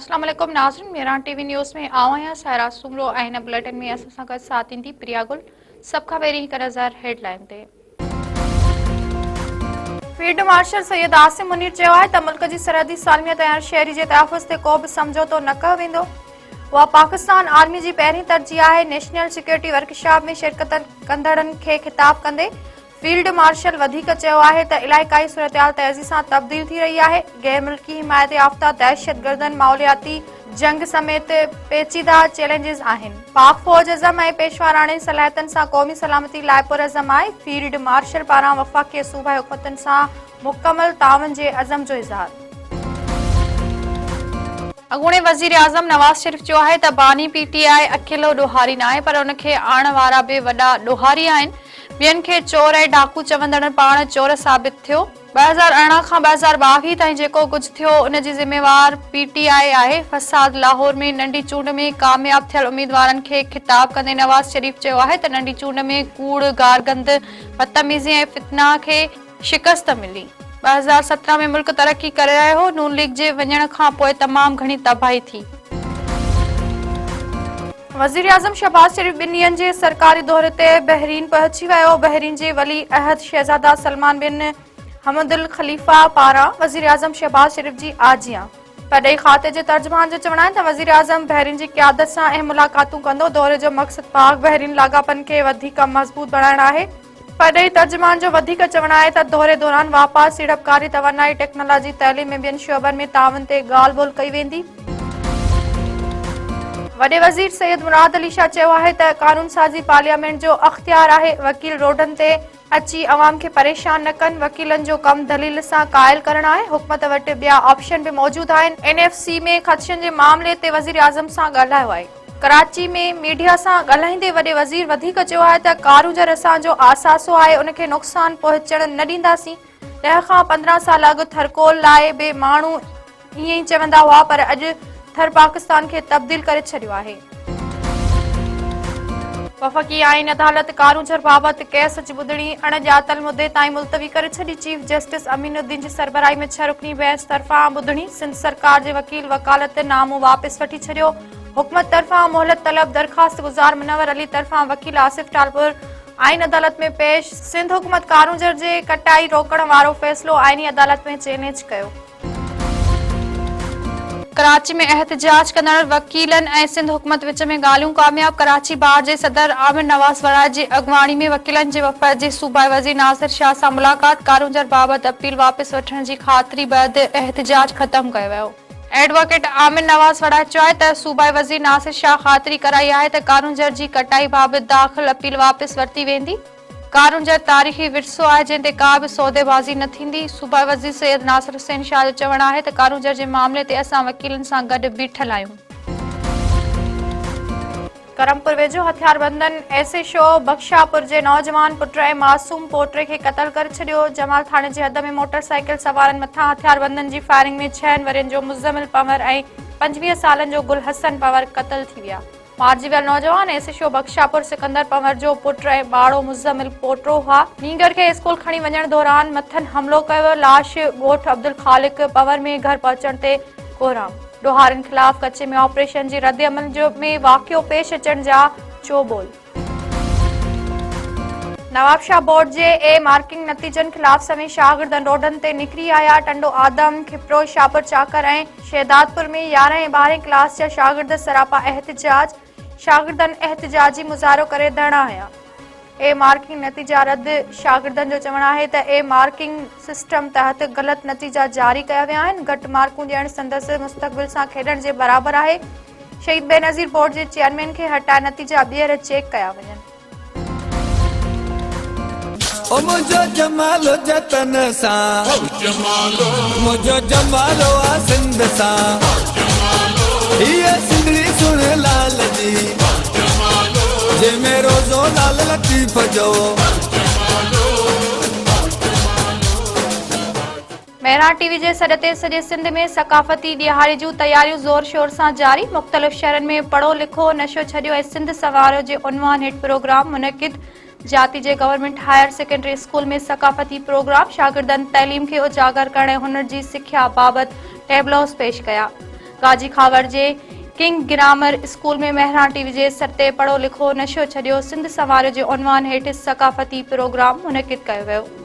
अस्सलाम वालेकुम नाज़रीन, मेरा टीवी न्यूज़ में आवां सायरा सुमरो ऐं बुलेटिन में असां सां गॾु साथ ईंदी प्रिया गुल। सभ खां पहिरीं हिकु नज़र हेडलाइन ते। फील्ड मार्शल सैयद आसिम मुनीर चयो आहे त मुल्क जी सरहदी सालमियत ऐं शहरी जे तहफ़ुज़ ते को बि समझौतो न कयो वेंदो। उहा पाकिस्तान आर्मी जी पहिरीं तरजीह आहे। नेशनल सिक्योरिटी वर्कशॉप में शिरकत कंदड़नि खे ख़िताब कंदे फील्ड मार्शल वधीक चयो आहे त इलाइक़ाई सूरतहाल तेज़ी सां तब्दील थी रही आहे। गैर मुल्की हिमायत याफ़्ता दहशतगर्दनि माहौलियाती जंग समेत पेचीदा चैलेंजिस आहिनि। पाक फ़ौज अज़म ऐं पेशवाराणे सलाहियतनि सां क़ौमी सलामती लाइ पुरअज़म आहे। फील्ड मार्शल पारां वफ़ाक़ी सूबाई हुकूमतनि सां मुकमल ताउन जे अज़म जो इज़हार। अॻूणे वज़ीर आज़म नवाज़ शरीफ़ चयो आहे त बानी PTI अकेलो ॾोहारी न आहे, पर उनखे आण वारा बि वॾा ॾोहारी आहिनि। ॿियनि खे चोर ऐं डाकू चवंदड़ पाण चोर साबित थियो। 2018 खां 2022 ताईं जेको कुझु थियो उन जी ज़िम्मेवार PTI आहे। फसाद लाहौर में नंढी चूंड में कामयाब थियल उम्मीदवारनि खे ख़िताब कंदे नवाज़ शरीफ़ चयो आहे त नंढी चूंड में कूड़, गारगंद, बदतमीज़ी ऐं फितना खे शिकस्त मिली। 2017 में मुल्क तरक्की करे रहियो हो। नून लीग जे वञण खां पोइ तमामु घणी तबाही थी। वज़ीर आज़म शहबाज शरीफ़ 2 ॾींहनि जे सरकारी दौरे ते बहरीन पहुची वियो। बहरीन जे वली अहद शहज़ादा सलमान बिन हमदुल ख़लीफ़ा पारां वज़ीर आज़म शहबाज शरीफ़ जी आजियां। परॾेही खाते जे तर्जुमान जो चवणु आहे त वज़ीर आज़म बहरीन जी क़यादत सां अहम मुलाक़ातूं कंदो। दौरे जो मक़सदु पाक बहरीन लाॻापनि खे वधीक मज़बूत बणाइणु आहे। परॾेही तर्जुमान जो वधीक चवणु आहे त दौरे दौरान वापार, सीड़पकारी, तवानाई, टेक्नोलॉजी, तइलीम ऐं ॿियनि शोबनि में ताउन ते ॻाल्हि ॿोल्हि कई वेंदी। वॾे वज़ीर सैयद मुराद अली शाह चयो आहे त कानून साज़ी पार्लियामेंट जो अख़्तियार आहे। वकील रोडनि ते अची अवाम खे परेशान न कनि। वकीलनि जो कमु दलील सां क़ाइल करणु आहे। हुकूमत वटि ॿिया ऑप्शन बि मौजूदु आहिनि। NFC में ख़दशनि जे मामले ते वज़ीर आज़म सां ॻाल्हायो आहे। कराची में मीडिया सां ॻाल्हाईंदे वॾे वज़ीर वधीक चयो आहे त कारूंजर असांजो आसासो आहे, उनखे नुक़सान पहुचण न ॾींदासीं। 10 खां 15 साल अॻु थरकोल लाइ बि माण्हू ईअं ई चवंदा हुआ, पर अॼु थर पाकिस्तान खे तब्दील करे छॾियो आहे। वफ़ाक़ी आईन अदालत कारूंजर बाबति केस जी ॿुधणी अणॼातल मुदे ताईं मुलतवी करे छॾी। चीफ जस्टिस अमीनुद्दीन जी सरबराही में 6 रुकनी बेंच तरफ़ां ॿुधणी। सिंध सरकार जे वकील वकालत नामो वापसि वठी छॾियो। हुकूमत तरफ़ां मोहलत तलब दरख़्वास्त गुज़ार मुनवर अली तरफ़ां वकील आसिफ टालपुर आईन अदालत में पेश। सिंध हुकूमत कारूंजर जे कटाई रोकण वारो फ़ैसिलो आईनी अदालत में चैलेंज कयो। कराची में एहतजाज कंदड़ वकीलनि ऐं सिंध हुकूमत विच में ॻाल्हियूं कामयाब। कराची बार जे सदर आमिर नवाज़ वड़ा जी अॻवानी में वकीलनि जे वफ़द जे सूबाई वज़ीर नासिर शाह सां मुलाक़ात। कारूंजर बाबति अपील वापसि वठण जी ख़ातिरी बैदि एहतजाज ख़तमु कयो वियो। एडवोकेट आमिर नवाज़ वड़ा चयो आहे त सूबाई वज़ीर नासिर शाह ख़ातिरी कराई आहे त कारूंजर जी कटाई बाबति दाख़िल अपील वापसि वरिती वेंदी। कारूंजर तारीख़ी विरसो आहे जंहिं ते का बि सौदेबाज़ी न थींदी। सूबाई वज़ीर सैयद नासिर हुसैन शाह जो चवणु आहे त कारूंजर जे मामले ते असां वकीलनि सां गॾु बीठल आहियूं। करमपुर वेझो हथियारबंदनि SHO बख्शापुर जे नौजवान पुट ऐं मासूम पोटे खे क़तल करे छॾियो। जमाल थाणे जे हद में मोटरसाइकिल सवारनि मथां हथियारबंदनि जी फायरिंग में 6 वरियनि जो मुज़मिल पंवर ऐं 25 सालनि जो गुल हसन पंवर क़तल थी विया। मारिजी वियल नौजवान SHO बख्शापुर सिकंदर पंवर जो पुट ऐं बाड़ो मुज़मिल पोटो हुआ। नींगर खे स्कूल खणी वञण दौरान मथनि हमलो कयो। लाश ॻोठ अब्दुल ख़ालिक पंवर में घर पहुचण ते कोराम। ॾोहारियुनि ख़िलाफ़ कचे में ऑपरेशन जी रद्द अमल में वाक़ियो पेश अचण जा चोबोल। नवाबशाह बोर्ड जे ए मार्किंग नतीजनि ख़िलाफ़ समेत शागिर्दनि रोडनि ते निकिरी आया। टंडो आदम, खिपरो, शाहपुर चाकर ऐं शहदादपुर में 11 ऐं 12 क्लास जा शागिर्द सरापा एहतजाज। शागिर्दनि एहतजाजी मुज़ाहिरो करे धरना हया। ए मार्किंग नतीजा रद्द। शागिर्दनि जो चवणु आहे त ए मार्किंग सिस्टम तहत ग़लति नतीजा जारी कया विया आहिनि। घटि मार्कूं ॾियणु संदसि मुस्तक़बिल सां खेॾण जे बराबरि आहे। शहीद बेनज़ीर बोर्ड जे चेयरमैन खे हटाए नतीजा ॿीहर चेक कया वञनि। मुझो जमालो जतन सां मुझो जमालो आ सिंध सां ये सिंधड़ी सुन लाल जी जे में रोज़ो लाल लतीफ़ जो। मेहरा टीवी जे सॾ ते सॼे सिंध में सक़ाफ़ती ॾियारी जूं तयारियूं ज़ोर शोर सां जारी। मुख़्तलिफ़ शहरनि में पढ़ो लिखो नशो छॾियो ऐं सिंध सवारो जे उनवान हेठि प्रोग्राम मुनक़िद। जाती जे गवर्नमेंट हायर सेकेंडरी स्कूल में सक़ाफ़ती प्रोग्राम। शागिर्दनि तइलीम खे उजागर करण ऐं हुनर जी सिख्या बाबति टेबलोस पेश कया। गाजी खावर जे किंग ग्रामर स्कूल में मेहरान टीवी जे सरते पढ़ो लिखो नशो छॾियो सिंध सवार जे उनवान हेठि सकाफ़ती प्रोग्राम मुनक़िद कयो वियो।